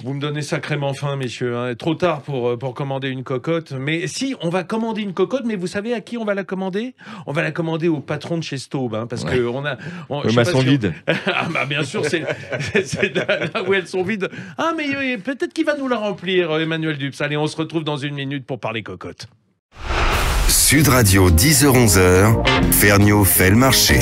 Vous me donnez sacrément faim, messieurs. Trop tard pour commander une cocotte. Mais si, on va commander une cocotte, mais vous savez à qui on va la commander? On va la commander au patron de chez Staub, parce que on a... Le maçon vide. Bien sûr, c'est là où elles sont vides. Ah, mais peut-être qu'il va nous la remplir, Emmanuel Dupes. Allez, on se retrouve dans 1 minute pour parler cocotte. Sud Radio, 10h-11h, Ferniaud fait le marché.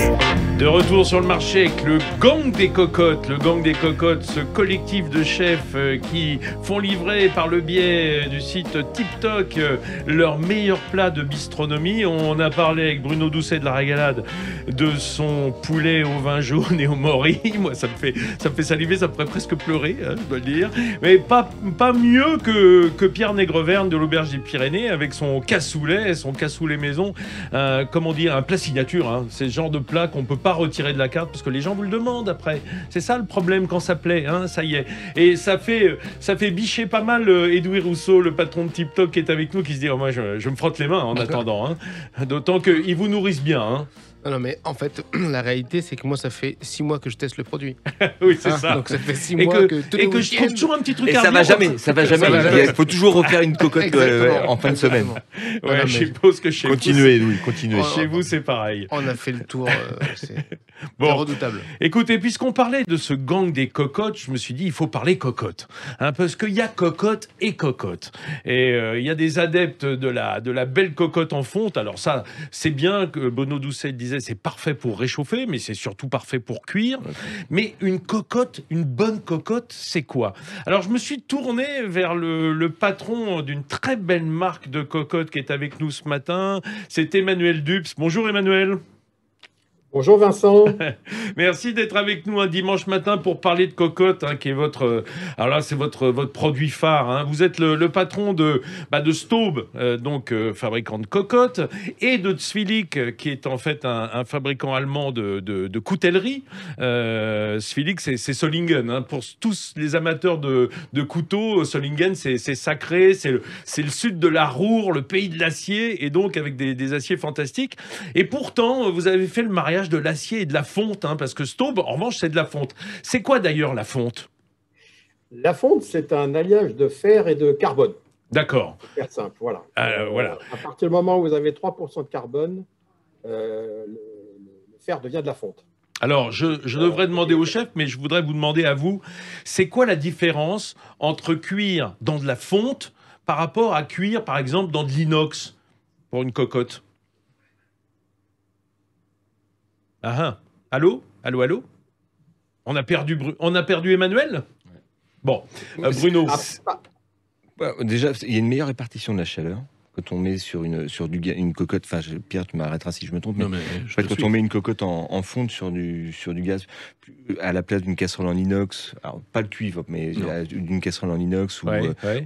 De retour sur le marché avec le gang des cocottes. Le gang des cocottes, ce collectif de chefs qui font livrer par le biais du site TikTok leurs meilleurs plats de bistronomie. On a parlé avec Bruno Doucet de la Régalade de son poulet au vin jaune et au mori. Moi, ça me fait saliver, ça me ferait presque pleurer, hein, je dois le dire. Mais pas mieux que Pierre Négreverne de l'Auberge des Pyrénées avec son cassoulet maison. Comment dire, un plat signature. Hein. C'est le genre de plat qu'on peut pas retirer de la carte parce que les gens vous le demandent après. C'est ça le problème quand ça plaît, hein, ça y est. Et ça fait bicher pas mal Edoui Rousseau, le patron de TikTok qui est avec nous, qui se dit moi je me frotte les mains en attendant. Hein. D'autant qu'ils vous nourrissent bien. Hein. Non, mais en fait, la réalité, c'est que moi, ça fait 6 mois que je teste le produit. Oui, c'est ça. Donc ça fait 6 mois que je trouve toujours un petit truc. Et ça va jamais. Il faut toujours refaire une cocotte en fin de semaine. Ouais, je suppose que chez vous, continuez. Chez vous, c'est pareil. On a fait le tour. C'est redoutable. Écoutez, puisqu'on parlait de ce gang des cocottes, je me suis dit, il faut parler cocotte. Hein, parce qu'il y a cocotte et cocotte. Et il y a des adeptes de la belle cocotte en fonte. Alors ça, c'est bien que Bruno Doucet disait, c'est parfait pour réchauffer, mais c'est surtout parfait pour cuire. Mais une cocotte, une bonne cocotte, c'est quoi? Alors, je me suis tourné vers le patron d'une très belle marque de cocotte qui est avec nous ce matin. C'est Emmanuel Dupes. Bonjour Emmanuel. Bonjour Vincent. Merci d'être avec nous un dimanche matin pour parler de cocotte, hein, qui est votre produit phare. Hein. Vous êtes le patron de Staub, fabricant de cocottes, et de Zwilich, qui est en fait un fabricant allemand de coutellerie. Zwilich, c'est Solingen. Hein. Pour tous les amateurs de couteaux, Solingen, c'est sacré. C'est le sud de la Ruhr, le pays de l'acier, et donc avec des aciers fantastiques. Et pourtant, vous avez fait le mariage de l'acier et de la fonte, hein, parce que Staub, en revanche, c'est de la fonte. C'est quoi d'ailleurs la fonte? La fonte, c'est un alliage de fer et de carbone. D'accord. C'est super simple, voilà. Voilà. À partir du moment où vous avez 3% de carbone, le fer devient de la fonte. Alors, je devrais demander au chef, mais je voudrais vous demander à vous, c'est quoi la différence entre cuire dans de la fonte par rapport à cuire, par exemple, dans de l'inox pour une cocotte? Ah, allô? On a perdu Emmanuel? Ouais. Bon, Bruno. Déjà, il y a une meilleure répartition de la chaleur quand on met sur une cocotte. Enfin, Pierre, tu m'arrêteras si je me trompe. Mais quand on met une cocotte en fonte sur du gaz, à la place d'une casserole en inox, alors pas le cuivre, mais d'une casserole en inox ou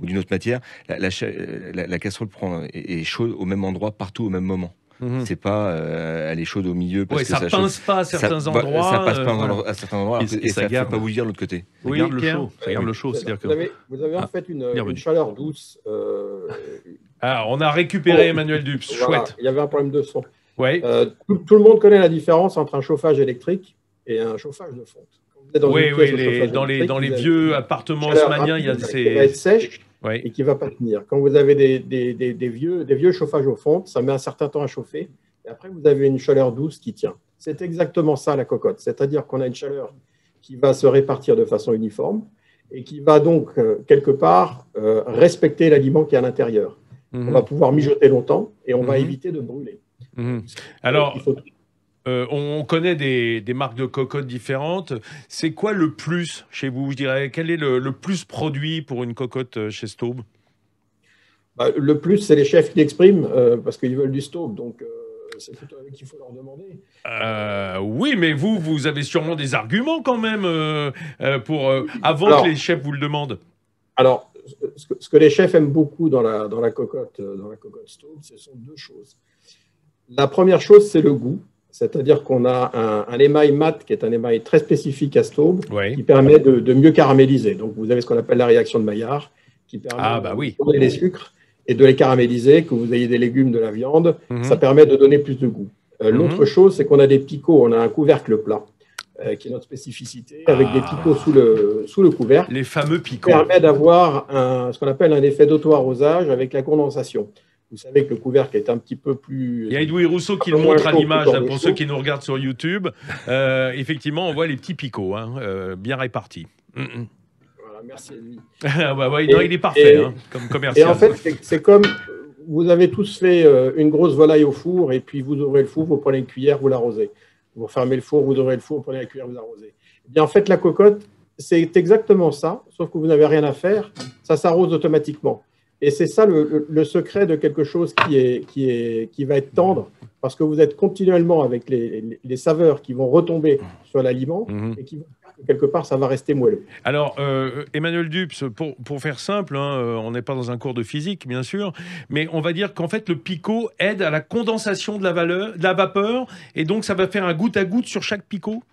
d'une autre matière, la casserole est chaude au même endroit partout au même moment. C'est pas elle est chaude au milieu parce que ça pince pas à certains endroits. Ça passe pas à certains endroits et ça ne fait pas bouillir de l'autre côté. Oui, ça garde le chaud. Vous avez en fait une chaleur douce. On a récupéré Emmanuel Dupes. Voilà, chouette. Il y avait un problème de son. Ouais. Tout le monde connaît la différence entre un chauffage électrique et un chauffage de fonte. Dans les vieux appartements haussmanniens, il y a qui va être sèche et qui ne va pas tenir. Quand vous avez des vieux chauffages aux fontes, ça met un certain temps à chauffer. Et après, vous avez une chaleur douce qui tient. C'est exactement ça, la cocotte. C'est-à-dire qu'on a une chaleur qui va se répartir de façon uniforme et qui va donc, quelque part, respecter l'aliment qui est à l'intérieur. On va pouvoir mijoter longtemps et on va éviter de brûler. Alors, on connaît des marques de cocottes différentes. C'est quoi le plus chez vous, je dirais? Quel est le plus produit pour une cocotte chez Staub? Le plus, c'est les chefs qui l'expriment parce qu'ils veulent du Staub. Donc, c'est plutôt eux qu'il faut leur demander. Oui, mais vous avez sûrement des arguments quand même que les chefs vous le demandent. Alors, ce que les chefs aiment beaucoup dans la cocotte Staub, ce sont deux choses. La première chose, c'est le goût. C'est-à-dire qu'on a un émail mat qui est un émail très spécifique à Staub qui permet de mieux caraméliser. Donc, vous avez ce qu'on appelle la réaction de Maillard qui permet de tourner les sucres et de les caraméliser, que vous ayez des légumes, de la viande. Ça permet de donner plus de goût. L'autre chose, c'est qu'on a des picots. On a un couvercle plat qui est notre spécificité, avec des picots sous le couvercle. Les fameux picots. Qui permet d'avoir ce qu'on appelle un effet d'auto-arrosage avec la condensation. Vous savez que le couvercle est un petit peu plus... Il y a Edoui Rousseau qui le montre à l'image, pour ceux qui nous regardent sur YouTube. Effectivement, on voit les petits picots, bien répartis. Voilà, merci. Il est parfait comme commercial. Et en fait, c'est comme... Vous avez tous fait une grosse volaille au four, et puis vous ouvrez le four, vous prenez une cuillère, vous l'arrosez. Vous fermez le four, vous ouvrez le four, vous prenez la cuillère, vous arrosez. Eh bien, en fait, la cocotte, c'est exactement ça, sauf que vous n'avez rien à faire, ça s'arrose automatiquement. Et c'est ça le secret de quelque chose qui va être tendre, parce que vous êtes continuellement avec les saveurs qui vont retomber sur l'aliment et qui vont faire que quelque part, ça va rester moelleux. Alors, Emmanuel Dupes, pour faire simple, hein, on n'est pas dans un cours de physique, bien sûr, mais on va dire qu'en fait, le picot aide à la condensation de la vapeur, et donc ça va faire un goutte à goutte sur chaque picot.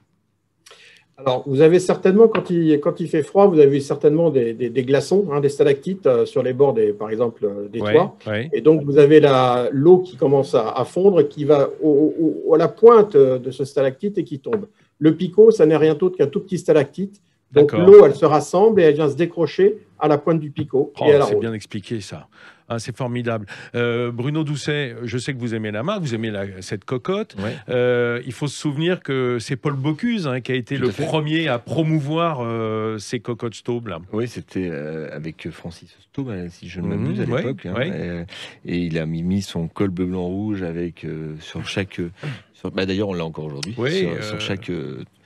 Alors, vous avez certainement, quand il fait froid, vous avez certainement des glaçons, hein, des stalactites sur les bords, par exemple, des toits. Ouais. Et donc, vous avez l'eau qui commence à fondre, qui va à la pointe de ce stalactite et qui tombe. Le picot, ça n'est rien d'autre qu'un tout petit stalactite. Donc, l'eau, elle se rassemble et elle vient se décrocher à la pointe du picot. C'est bien expliqué, ça. Ah, c'est formidable. Bruno Doucet, je sais que vous aimez la marque, vous aimez cette cocotte. Ouais. Il faut se souvenir que c'est Paul Bocuse qui a été le premier à promouvoir ces cocottes Staub. Là. Oui, c'était avec Francis Staub, si je ne m'abuse, à l'époque. Et il a mis son col bleu, blanc, rouge avec, sur chaque... d'ailleurs, on l'a encore aujourd'hui. Oui, sur chaque...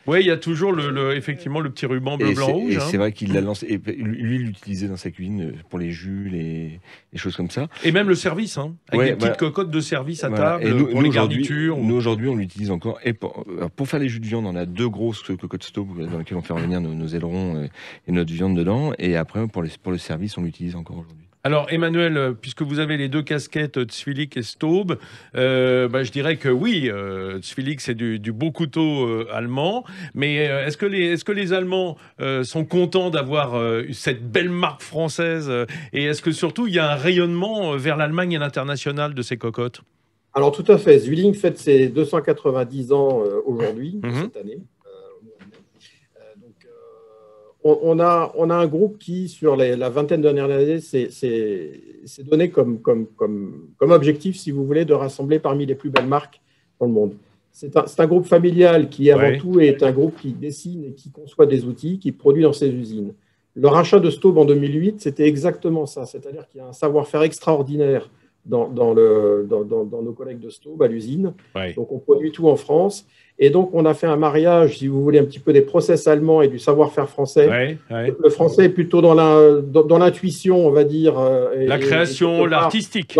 Oui, il y a toujours effectivement le petit ruban bleu, blanc, rouge. Et c'est vrai qu'il l'a lancé. Et lui, il l'utilisait dans sa cuisine pour les jus, les choses comme ça. Et même le service, avec des petites cocottes de service à table, et pour les garnitures. Nous, aujourd'hui, on l'utilise encore. Et pour faire les jus de viande, on a 2 grosses cocottes Staub dans lesquelles on fait revenir nos ailerons et notre viande dedans. Et après, pour le service, on l'utilise encore aujourd'hui. Alors, Emmanuel, puisque vous avez les 2 casquettes, Zwillig et Staub, je dirais que oui, Zwillig, c'est du beau couteau allemand, mais est-ce que les Allemands sont contents d'avoir cette belle marque française et est-ce que surtout, il y a un rayonnement vers l'Allemagne et l'international de ces cocottes? Alors, tout à fait. Zwillig fête ses 290 ans aujourd'hui, cette année. On a un groupe qui, sur la vingtaine de dernières années, s'est donné comme objectif, si vous voulez, de rassembler parmi les plus belles marques dans le monde. C'est un groupe familial qui, avant tout, est un groupe qui dessine et qui conçoit des outils, qui produit dans ses usines. Le rachat de Staub en 2008, c'était exactement ça. C'est-à-dire qu'il y a un savoir-faire extraordinaire dans nos collègues de Staub à l'usine. Donc, on produit tout en France. Et donc, on a fait un mariage, si vous voulez, un petit peu des process allemands et du savoir-faire français. Le français est plutôt dans l'intuition, on va dire. La création, l'artistique.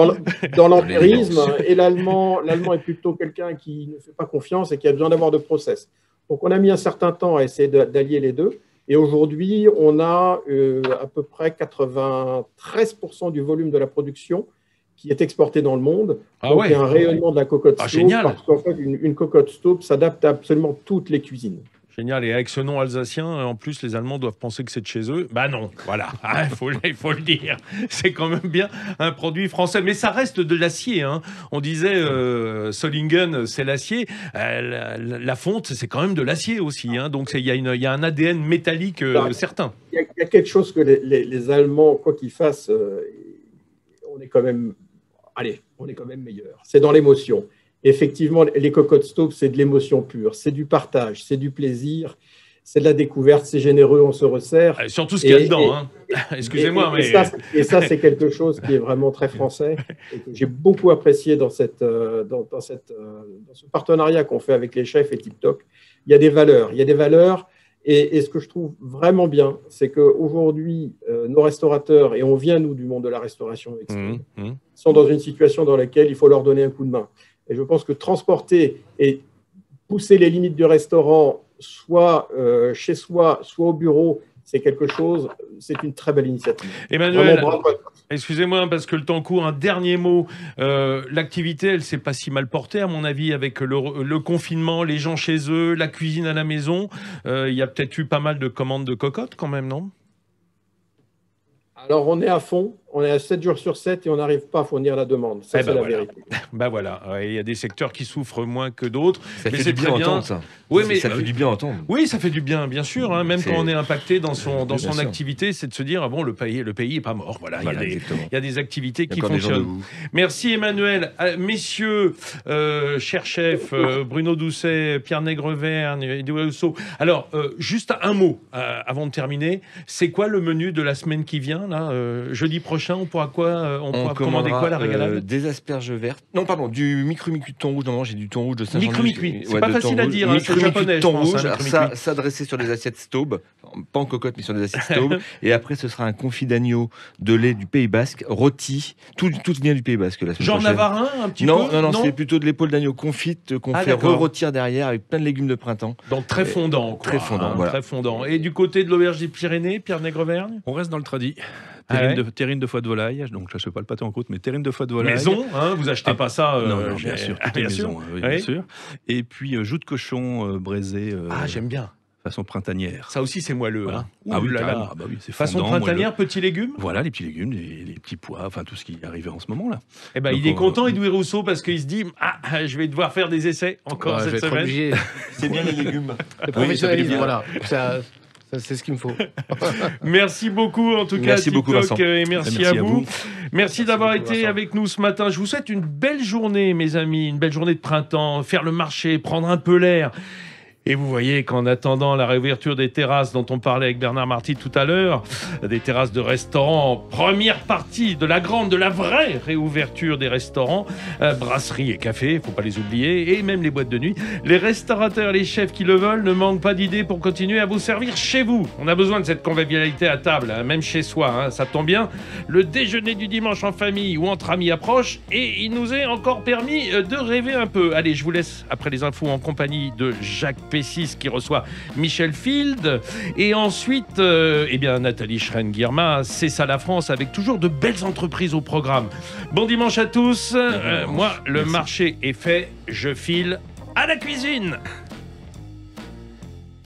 Dans l'empirisme. Et l'allemand est plutôt quelqu'un qui ne fait pas confiance et qui a besoin d'avoir de process. Donc, on a mis un certain temps à essayer d'allier les deux. Et aujourd'hui, on a à peu près 93% du volume de la production qui est exporté dans le monde. Donc, il y a un rayonnement de la cocotte Staub. Génial. Parce qu'en fait, une cocotte Staub s'adapte à absolument toutes les cuisines. Génial. Et avec ce nom alsacien, en plus, les Allemands doivent penser que c'est de chez eux. Bah non, voilà, il faut le dire. C'est quand même bien un produit français. Mais ça reste de l'acier. On disait Solingen, c'est l'acier. La fonte, c'est quand même de l'acier aussi. Donc il y a un ADN métallique certain. Il y a quelque chose que les Allemands, quoi qu'ils fassent, on est quand même meilleur. C'est dans l'émotion. Effectivement, les cocottes Staub, c'est de l'émotion pure, c'est du partage, c'est du plaisir, c'est de la découverte, c'est généreux, on se resserre. Surtout ce qu'il y a dedans. Excusez-moi, mais... Et ça, c'est quelque chose qui est vraiment très français et que j'ai beaucoup apprécié dans ce partenariat qu'on fait avec les chefs et TikTok. Il y a des valeurs. Et ce que je trouve vraiment bien, c'est qu'aujourd'hui, nos restaurateurs, et on vient, nous, du monde de la restauration extrême, sont dans une situation dans laquelle il faut leur donner un coup de main. Et je pense que transporter et pousser les limites du restaurant, soit chez soi, soit au bureau, c'est une très belle initiative. Emmanuel, excusez-moi parce que le temps court, un dernier mot. L'activité, elle ne s'est pas si mal portée à mon avis avec le confinement, les gens chez eux, la cuisine à la maison. Il y a peut-être eu pas mal de commandes de cocottes quand même, non? Alors, on est à fond, on est à 7 jours sur 7 et on n'arrive pas à fournir la demande. Ça, c'est la vérité. Voilà, il y a des secteurs qui souffrent moins que d'autres. Ça fait du bien à entendre, ça. Oui, mais ça fait du bien à entendre. Oui, ça fait du bien, bien sûr. Même quand on est impacté dans son activité, c'est de se dire, bon, le pays n'est pas mort. Voilà, il y a des activités qui fonctionnent. Merci Emmanuel. Messieurs, chers chefs, Bruno Doucet, Pierre Nègreverne, Edouard Housseau. Alors, juste un mot avant de terminer. C'est quoi le menu de la semaine qui vient, là, jeudi prochain? prochain, on pourra commander quoi, la régalade? Des asperges vertes. Non, pardon, du micru-micru de thon rouge. Non, j'ai du thon rouge de Saint-Jean. Micru-micru, c'est pas facile à dire, c'est japonais, thon je pense. rouge, ça dressé sur des assiettes Staub, pas en cocotte, mais sur des assiettes Staub. Et après, ce sera un confit d'agneau de lait du Pays Basque, rôti. Tout vient du Pays Basque la semaine Genre prochaine. Navarin, un petit peu? Non, c'est plutôt de l'épaule d'agneau confite qu'on fait re-rôtir derrière avec plein de légumes de printemps. Donc très fondant. Très fondant, voilà. Très fondant. Et du côté de l'auberge des Pyrénées, Pierre Nègrevergne? On reste dans le tradi. Terrine de foie de volaille, donc je ne fais pas le pâté en croûte, mais terrine de foie de volaille. Maison, hein, vous achetez pas ça non, bien sûr, tout est maison, bien sûr. Et puis joue de cochon braisé. J'aime bien. Façon printanière. Ça aussi, c'est moelleux. Voilà. Hein. Oui, c'est façon printanière, petits légumes. Voilà, les petits légumes, les petits pois, enfin tout ce qui est arrivé en ce moment-là. Eh ben, il est content, Edoui Rousseau, parce qu'il se dit je vais devoir faire des essais encore cette semaine. C'est bien les légumes. Le professionnalisme, voilà. C'est ce qu'il me faut. Merci beaucoup, en tout cas, merci beaucoup, Vincent. Et merci à vous. Merci d'avoir été avec nous ce matin. Je vous souhaite une belle journée, mes amis, une belle journée de printemps, faire le marché, prendre un peu l'air. Et vous voyez qu'en attendant la réouverture des terrasses dont on parlait avec Bernard Marty tout à l'heure, des terrasses de restaurants, première partie de la vraie réouverture des restaurants, brasseries et cafés, faut pas les oublier, et même les boîtes de nuit. Les restaurateurs et les chefs qui le veulent ne manquent pas d'idées pour continuer à vous servir chez vous. On a besoin de cette convivialité à table, hein, même chez soi, hein, ça tombe bien. Le déjeuner du dimanche en famille ou entre amis approche, et il nous est encore permis de rêver un peu. Allez, je vous laisse après les infos en compagnie de Jacques P6 qui reçoit Michel Field, et ensuite Nathalie Schrein-Guirma, c'est ça la France, avec toujours de belles entreprises au programme. Bon dimanche à tous. Moi, le marché est fait, je file à la cuisine.